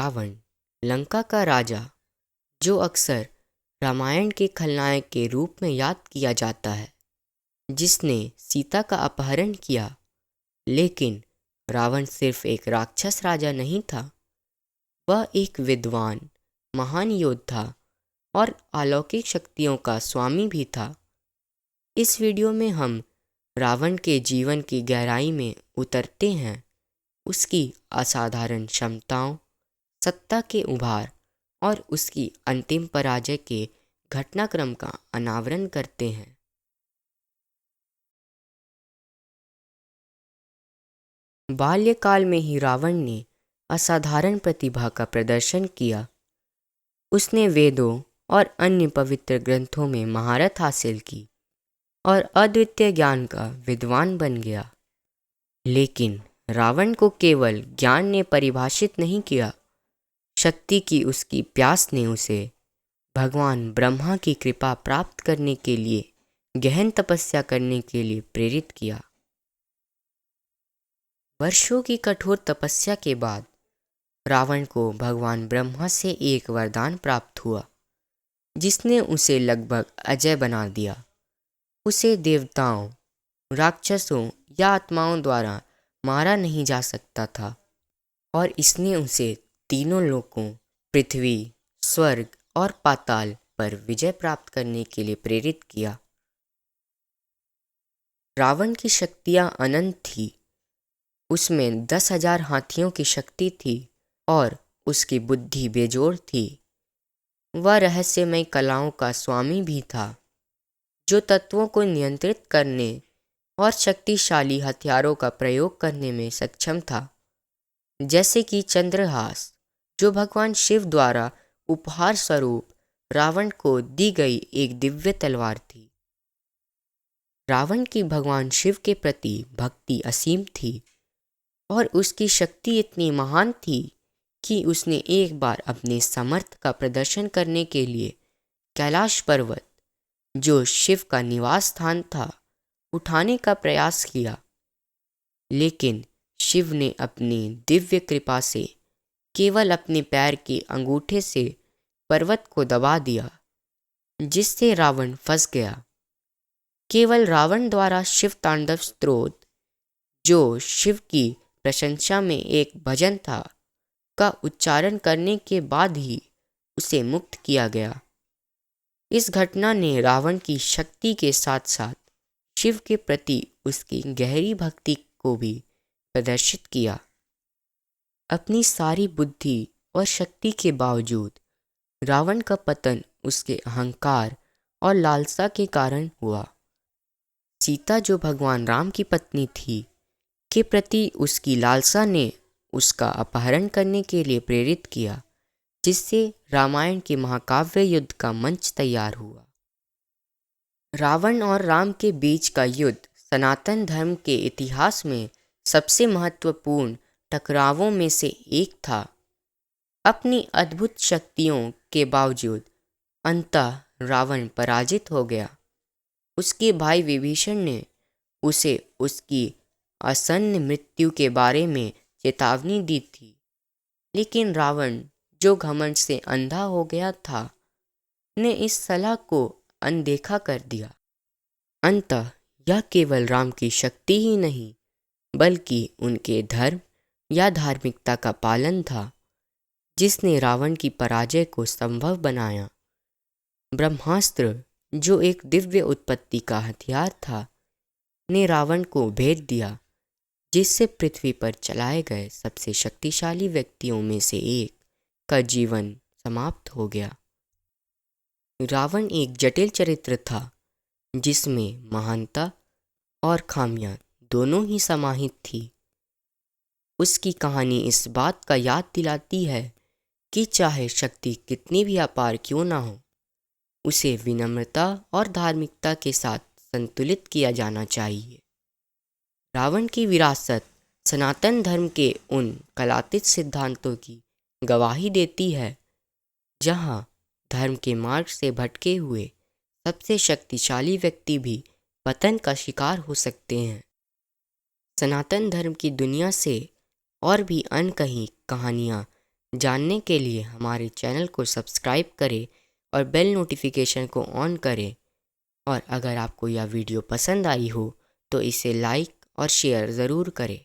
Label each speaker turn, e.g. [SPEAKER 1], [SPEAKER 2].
[SPEAKER 1] रावण, लंका का राजा, जो अक्सर रामायण के खलनायक के रूप में याद किया जाता है, जिसने सीता का अपहरण किया। लेकिन रावण सिर्फ एक राक्षस राजा नहीं था, वह एक विद्वान, महान योद्धा और अलौकिक शक्तियों का स्वामी भी था। इस वीडियो में हम रावण के जीवन की गहराई में उतरते हैं, उसकी असाधारण क्षमताओं, सत्ता के उभार और उसकी अंतिम पराजय के घटनाक्रम का अनावरण करते हैं। बाल्यकाल में ही रावण ने असाधारण प्रतिभा का प्रदर्शन किया। उसने वेदों और अन्य पवित्र ग्रंथों में महारत हासिल की और अद्वितीय ज्ञान का विद्वान बन गया। लेकिन रावण को केवल ज्ञान ने परिभाषित नहीं किया, शक्ति की उसकी प्यास ने उसे भगवान ब्रह्मा की कृपा प्राप्त करने के लिए गहन तपस्या करने के लिए प्रेरित किया। वर्षों की कठोर तपस्या के बाद रावण को भगवान ब्रह्मा से एक वरदान प्राप्त हुआ, जिसने उसे लगभग अजय बना दिया। उसे देवताओं, राक्षसों या आत्माओं द्वारा मारा नहीं जा सकता था और इसने उसे तीनों लोकों, पृथ्वी, स्वर्ग और पाताल पर विजय प्राप्त करने के लिए प्रेरित किया। रावण की शक्तियां अनंत थी। उसमें 10,000 हाथियों की शक्ति थी और उसकी बुद्धि बेजोड़ थी। वह रहस्यमय कलाओं का स्वामी भी था, जो तत्वों को नियंत्रित करने और शक्तिशाली हथियारों का प्रयोग करने में सक्षम था, जैसे कि चंद्रहास, जो भगवान शिव द्वारा उपहार स्वरूप रावण को दी गई एक दिव्य तलवार थी। रावण की भगवान शिव के प्रति भक्ति असीम थी और उसकी शक्ति इतनी महान थी कि उसने एक बार अपने सामर्थ्य का प्रदर्शन करने के लिए कैलाश पर्वत, जो शिव का निवास स्थान था, उठाने का प्रयास किया। लेकिन शिव ने अपनी दिव्य कृपा से केवल अपने पैर के अंगूठे से पर्वत को दबा दिया, जिससे रावण फंस गया। केवल रावण द्वारा शिव तांडव स्तोत्र, जो शिव की प्रशंसा में एक भजन था, का उच्चारण करने के बाद ही उसे मुक्त किया गया। इस घटना ने रावण की शक्ति के साथ साथ शिव के प्रति उसकी गहरी भक्ति को भी प्रदर्शित किया। अपनी सारी बुद्धि और शक्ति के बावजूद रावण का पतन उसके अहंकार और लालसा के कारण हुआ। सीता, जो भगवान राम की पत्नी थी, के प्रति उसकी लालसा ने उसका अपहरण करने के लिए प्रेरित किया, जिससे रामायण के महाकाव्य युद्ध का मंच तैयार हुआ। रावण और राम के बीच का युद्ध सनातन धर्म के इतिहास में सबसे महत्वपूर्ण टकरावों में से एक था। अपनी अद्भुत शक्तियों के बावजूद अंततः रावण पराजित हो गया। उसके भाई विभीषण ने उसे उसकी आसन्न मृत्यु के बारे में चेतावनी दी थी, लेकिन रावण, जो घमंड से अंधा हो गया था, ने इस सलाह को अनदेखा कर दिया। अंततः यह केवल राम की शक्ति ही नहीं, बल्कि उनके धर्म या धार्मिकता का पालन था, जिसने रावण की पराजय को संभव बनाया। ब्रह्मास्त्र, जो एक दिव्य उत्पत्ति का हथियार था, ने रावण को भेद दिया, जिससे पृथ्वी पर चलाए गए सबसे शक्तिशाली व्यक्तियों में से एक का जीवन समाप्त हो गया। रावण एक जटिल चरित्र था, जिसमें महानता और खामियां दोनों ही समाहित थी। उसकी कहानी इस बात का याद दिलाती है कि चाहे शक्ति कितनी भी अपार क्यों ना हो, उसे विनम्रता और धार्मिकता के साथ संतुलित किया जाना चाहिए। रावण की विरासत सनातन धर्म के उन कलातीत सिद्धांतों की गवाही देती है, जहाँ धर्म के मार्ग से भटके हुए सबसे शक्तिशाली व्यक्ति भी पतन का शिकार हो सकते हैं। सनातन धर्म की दुनिया से और भी अनकही कहानियाँ जानने के लिए हमारे चैनल को सब्सक्राइब करें और बेल नोटिफिकेशन को ऑन करें। और अगर आपको यह वीडियो पसंद आई हो तो इसे लाइक और शेयर ज़रूर करें।